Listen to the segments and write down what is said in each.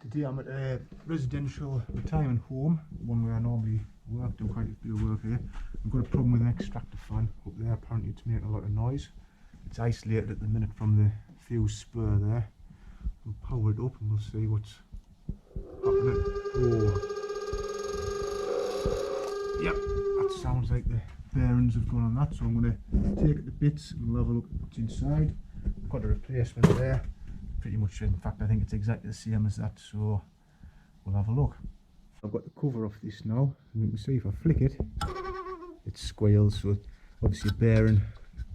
Today I'm at a residential retirement home, one where I normally work, do quite a bit of work here. I've got a problem with an extractor fan up there, apparently it's making a lot of noise. It's isolated at the minute from the fuse spur there. We'll power it up and we'll see what's happening. Oh. Yep, that sounds like the bearings have gone on that, so I'm going to take it to bits and we'll have a look at what's inside. I've got a replacement there. Pretty much, in fact I think it's exactly the same as that, so we'll have a look. I've got the cover off this now, and you can see if I flick it, it squeals, so obviously a bearing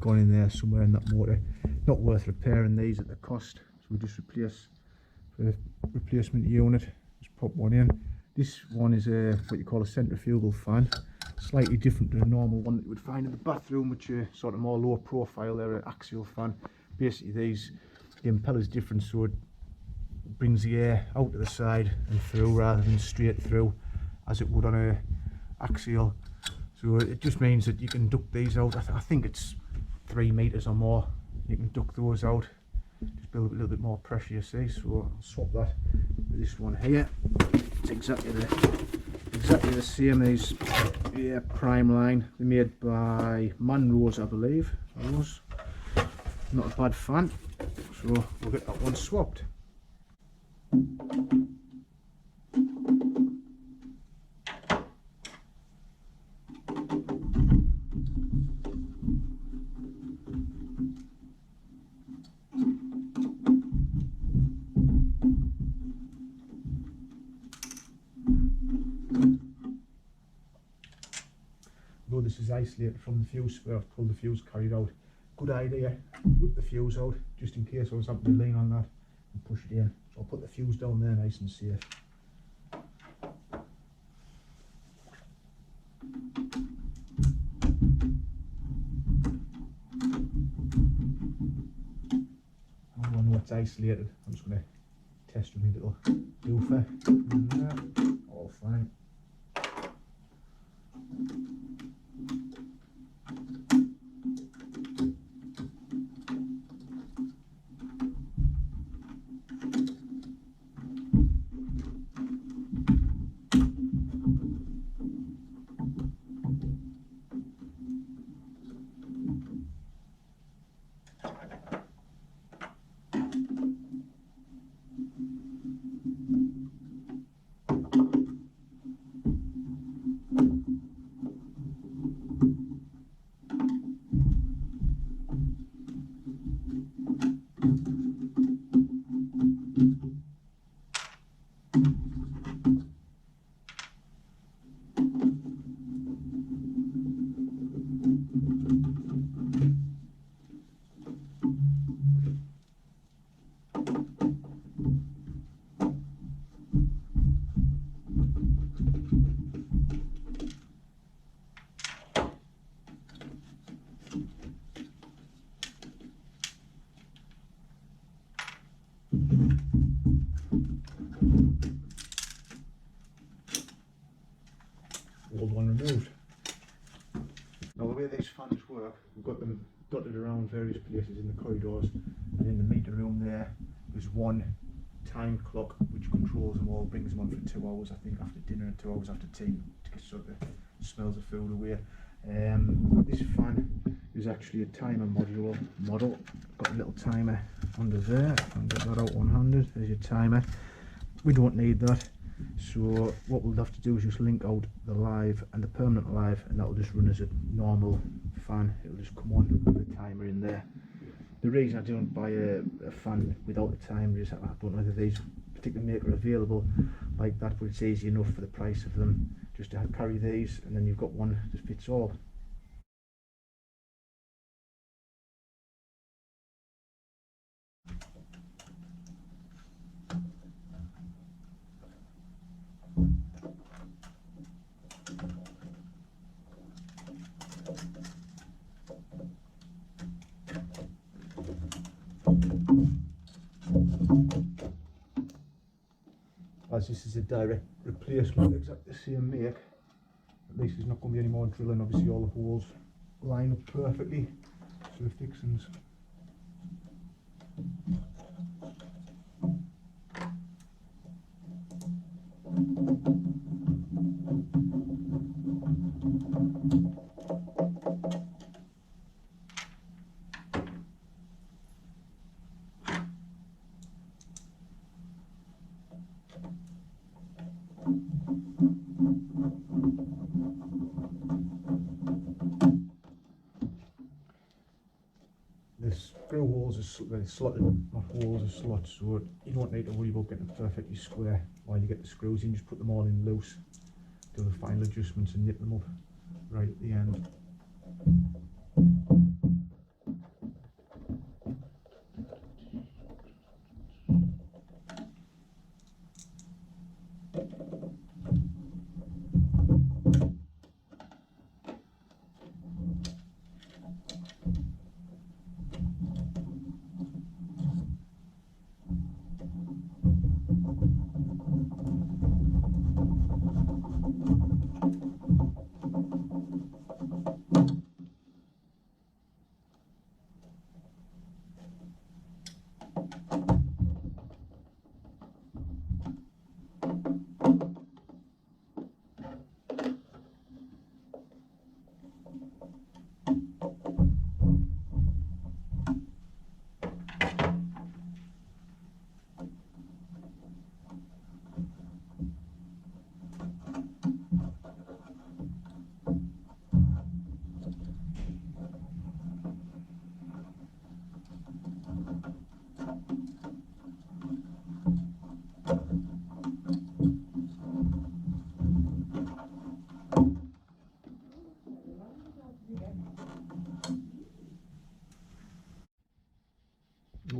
gone in there somewhere in that motor. Not worth repairing these at the cost, so we just replace the replacement unit, just pop one in. This one is what you call a centrifugal fan, slightly different to a normal one that you would find in the bathroom, which are sort of more low profile. They're an axial fan. Basically the impeller's different, so it brings the air out to the side and through rather than straight through as it would on a axial. So it just means that you can duct these out. I think it's 3 meters or more. You can duct those out, just build a little bit more pressure, you see. So I'll swap that with this one here. It's exactly the same as prime line. They're made by Manrose, I believe. Those. Not a bad fan, so we'll get that one swapped. Though this is isolated from the fuse spur, I've pulled the fuse carried out. Good idea, whip the fuse out just in case I was having to lean on that and push it in. So I'll put the fuse down there nice and safe. I know it's isolated. I'm just going to test with my little doofer. All fine. Old one removed. Now the way these fans work, we've got them dotted around various places in the corridors, and in the meter room there's one time clock which controls them all, brings them on for 2 hours I think after dinner and 2 hours after tea to get sort of the smells of food away. This fan is actually a timer model. Got a little timer under there. I'll get that out one-handed. There's your timer. We don't need that. So what we'll have to do is just link out the live and the permanent live, and that'll just run as a normal fan. It'll just come on with the timer in there. The reason I don't buy a fan without a timer is I don't know whether these particular maker are available like that, but it's easy enough for the price of them just to carry these, and then you've got one that fits all. As this is a direct replacement, exactly the same make, at least there's not going to be any more drilling. Obviously all the holes line up perfectly, so the fixings. The screw holes are slotted, not holes, are slots, so you don't need to worry about getting it perfectly square while you get the screws in. Just put them all in loose, do the final adjustments and nip them up right at the end.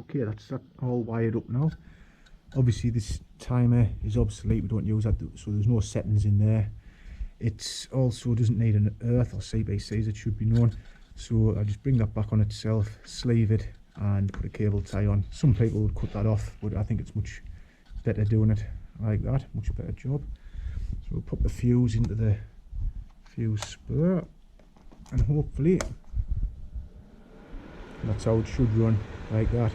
Okay, that's that all wired up now. Obviously this timer is obsolete, we don't use that, so there's no settings in there. It also doesn't need an earth or CBC, as it should be known, so I just bring that back on itself, sleeve it and put a cable tie on. Some people would cut that off, but I think it's much better doing it like that, much better job. So we'll pop the fuse into the fuse spur and hopefully that's how it should run, like that.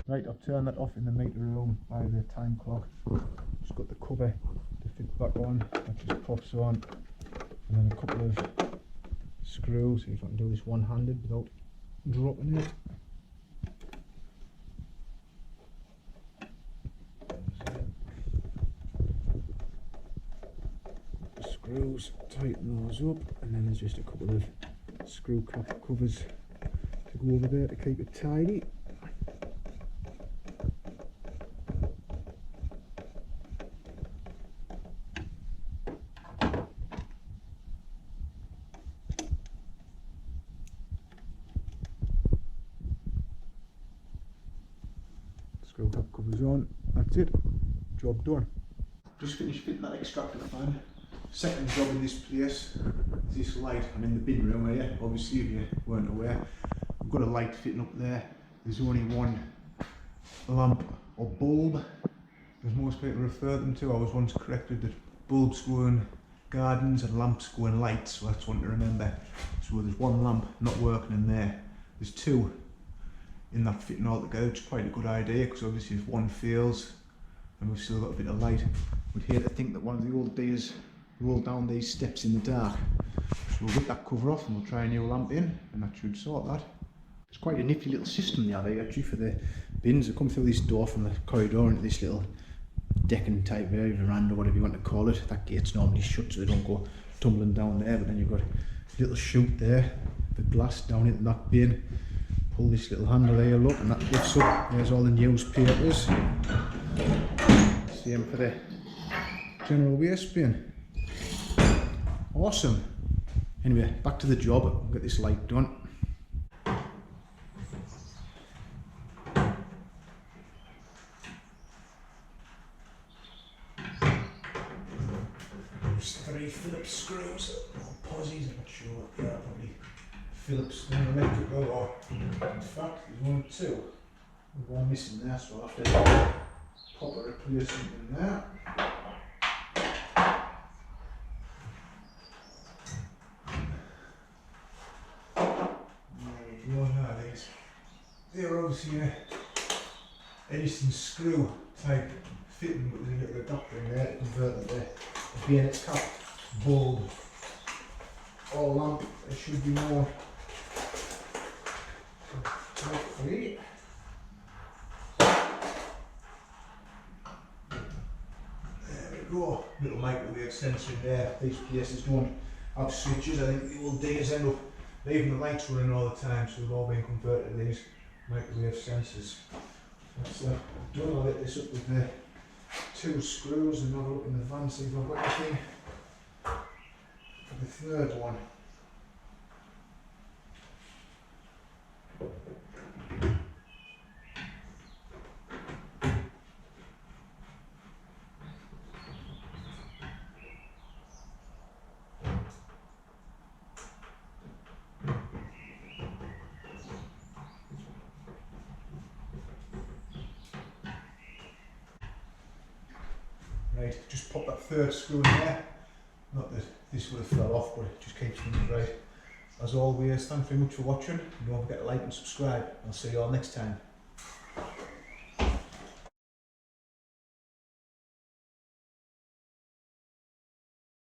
Right, I've turned that off in the meter room by the time clock. Just got the cover to fit back on, that just pops on, and then a couple of screws, if I can do this one-handed without dropping it. The screws, tighten those up, and then there's just a couple of screw cap covers to go over there to keep it tidy. Screw cap covers on, that's it, job done. Just finished fitting that extractor fan. Second job in this place is this light. I'm in the bin room here, obviously if you weren't aware. I've got a light fitting up there. There's only one lamp or bulb, as most people refer them to. I was once corrected that bulbs go in gardens and lamps go in lights, so that's one to remember. So there's one lamp not working in there. There's two in that fitting all together, which is quite a good idea, because obviously if one fails and we've still got a bit of light, we'd hate to think that one of the old days rolled down these steps in the dark. So we'll get that cover off and we'll try a new lamp in, and that should sort that. It's quite a nifty little system they have here actually for the bins. They come through this door from the corridor into this little decking type area, veranda, whatever you want to call it. That gate's normally shut so they don't go tumbling down there, but then you've got a little chute there, the glass down into that bin. Pull this little handle here, look, and that lifts up. There's all the newspapers. Same for the general waste bin. Awesome. Anyway, back to the job. We'll get this light done. There's 3 Phillips screws, or posies, I'm not sure. Yeah, probably Phillips electrical, or in fact there's 1 or 2. There's one missing there, so I'll have to pop a replacement in there. There we go, now they're obviously a Edison screw type fitting, but there's a little adapter in there to convert the bayonet cap, bulb or lamp. There should be more. Hopefully. There we go. Little microwave sensor in there. These places don't have switches. I think the old days end up leaving the lights running all the time, so they've all been converted to these. microwave sensors. That's done. I'll get this up with the 2 screws and have a look in the van, see if I've got anything for the third one. Right, just pop that third screw in there. Not that this would have fell off, but it just keeps things right. As always, thanks very much for watching. Don't forget to like and subscribe. I'll see you all next time.